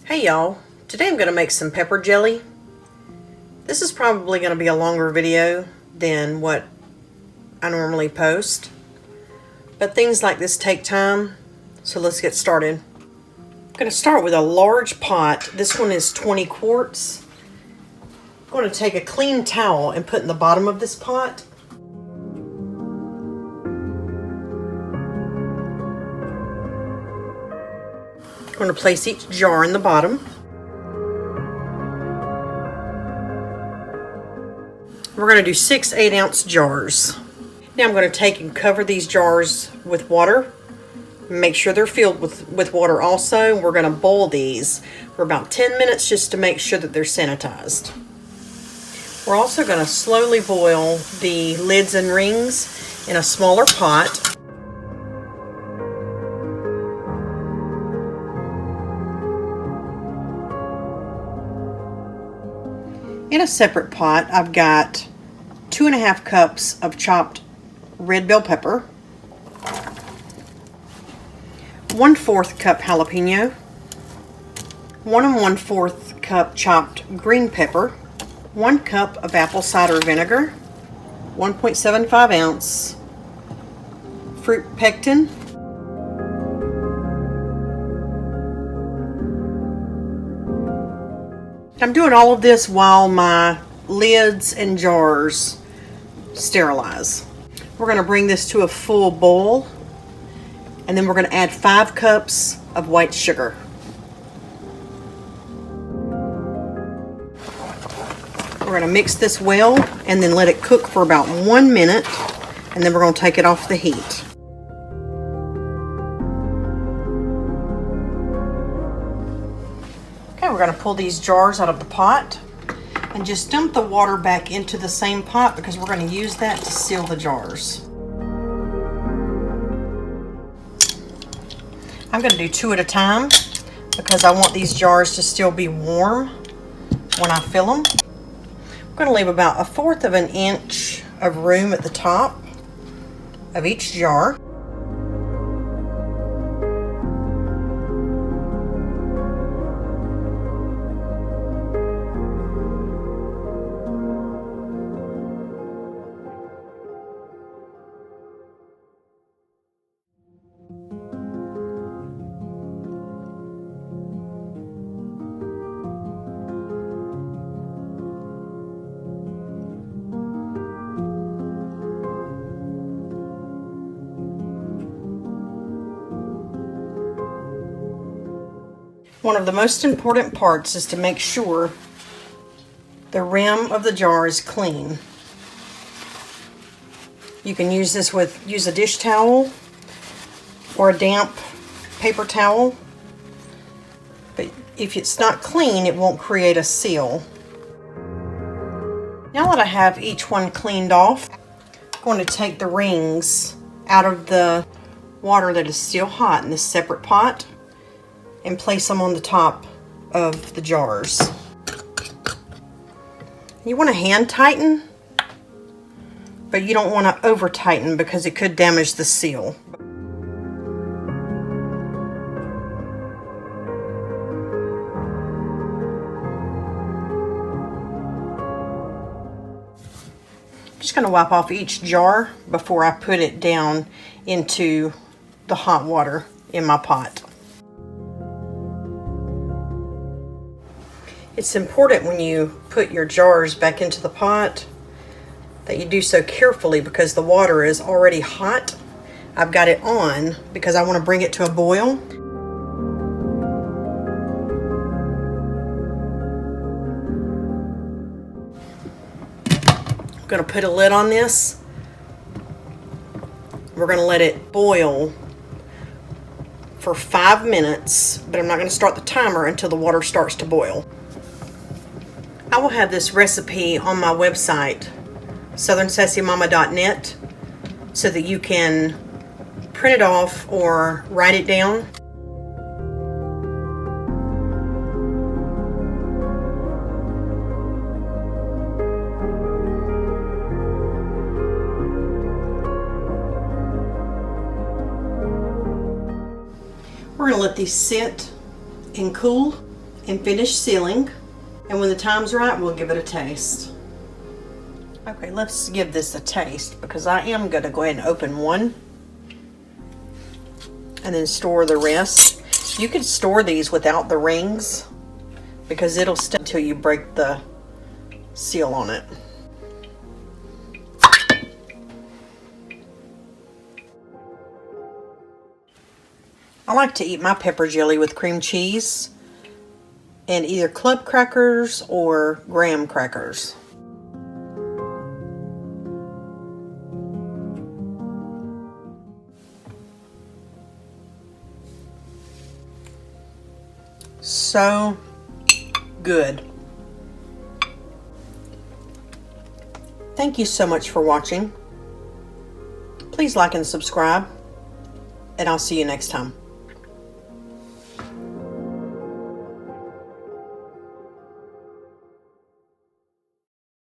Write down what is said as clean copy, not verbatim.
Hey y'all, today I'm going to make some pepper jelly. This is probably going to be a longer video than what I normally post, but things like this take time, so let's get started. I'm going to start with a large pot. This one is 20 quarts. I'm going to take a clean towel and put in the bottom of this pot. I'm going to place each jar in the bottom. We're going to do 6 8-ounce jars. Now I'm going to take and cover these jars with water. Make sure they're filled with water also. We're going to boil these for about 10 minutes just to make sure that they're sanitized. We're also going to slowly boil the lids and rings in a smaller pot. In a separate pot, I've got 2½ cups of chopped red bell pepper, 1/4 cup jalapeno, 1 1/4 cup chopped green pepper, 1 cup of apple cider vinegar, 1.75 ounce fruit pectin, I'm doing all of this while my lids and jars sterilize. We're going to bring this to a full boil, and then we're going to add 5 cups of white sugar. We're going to mix this well and then let it cook for about 1 minute, and then we're going to take it off the heat. Okay, we're going to pull these jars out of the pot and just dump the water back into the same pot because we're going to use that to seal the jars. I'm going to do 2 at a time because I want these jars to still be warm when I fill them. I'm going to leave about 1/4 of an inch of room at the top of each jar. One of the most important parts is to make sure the rim of the jar is clean. You can use a dish towel or a damp paper towel, but if it's not clean, it won't create a seal. Now that I have each one cleaned off, I'm going to take the rings out of the water that is still hot in this separate pot and place them on the top of the jars. You want to hand tighten, but you don't want to over tighten because it could damage the seal. I'm just going to wipe off each jar before I put it down into the hot water in my pot. It's important when you put your jars back into the pot that you do so carefully because the water is already hot. I've got it on because I want to bring it to a boil. I'm going to put a lid on this. We're going to let it boil for 5 minutes, but I'm not going to start the timer until the water starts to boil. I will have this recipe on my website, southernsassymama.net, so that you can print it off or write it down. We're going to let these sit and cool, and finish sealing. And when the time's right, we'll give it a taste. Okay, let's give this a taste because I am going to go ahead and open one and then store the rest. You could store these without the rings because it'll stay until you break the seal on it. I like to eat my pepper jelly with cream cheese and either club crackers or graham crackers. So good. Thank you so much for watching. Please like and subscribe, and I'll see you next time.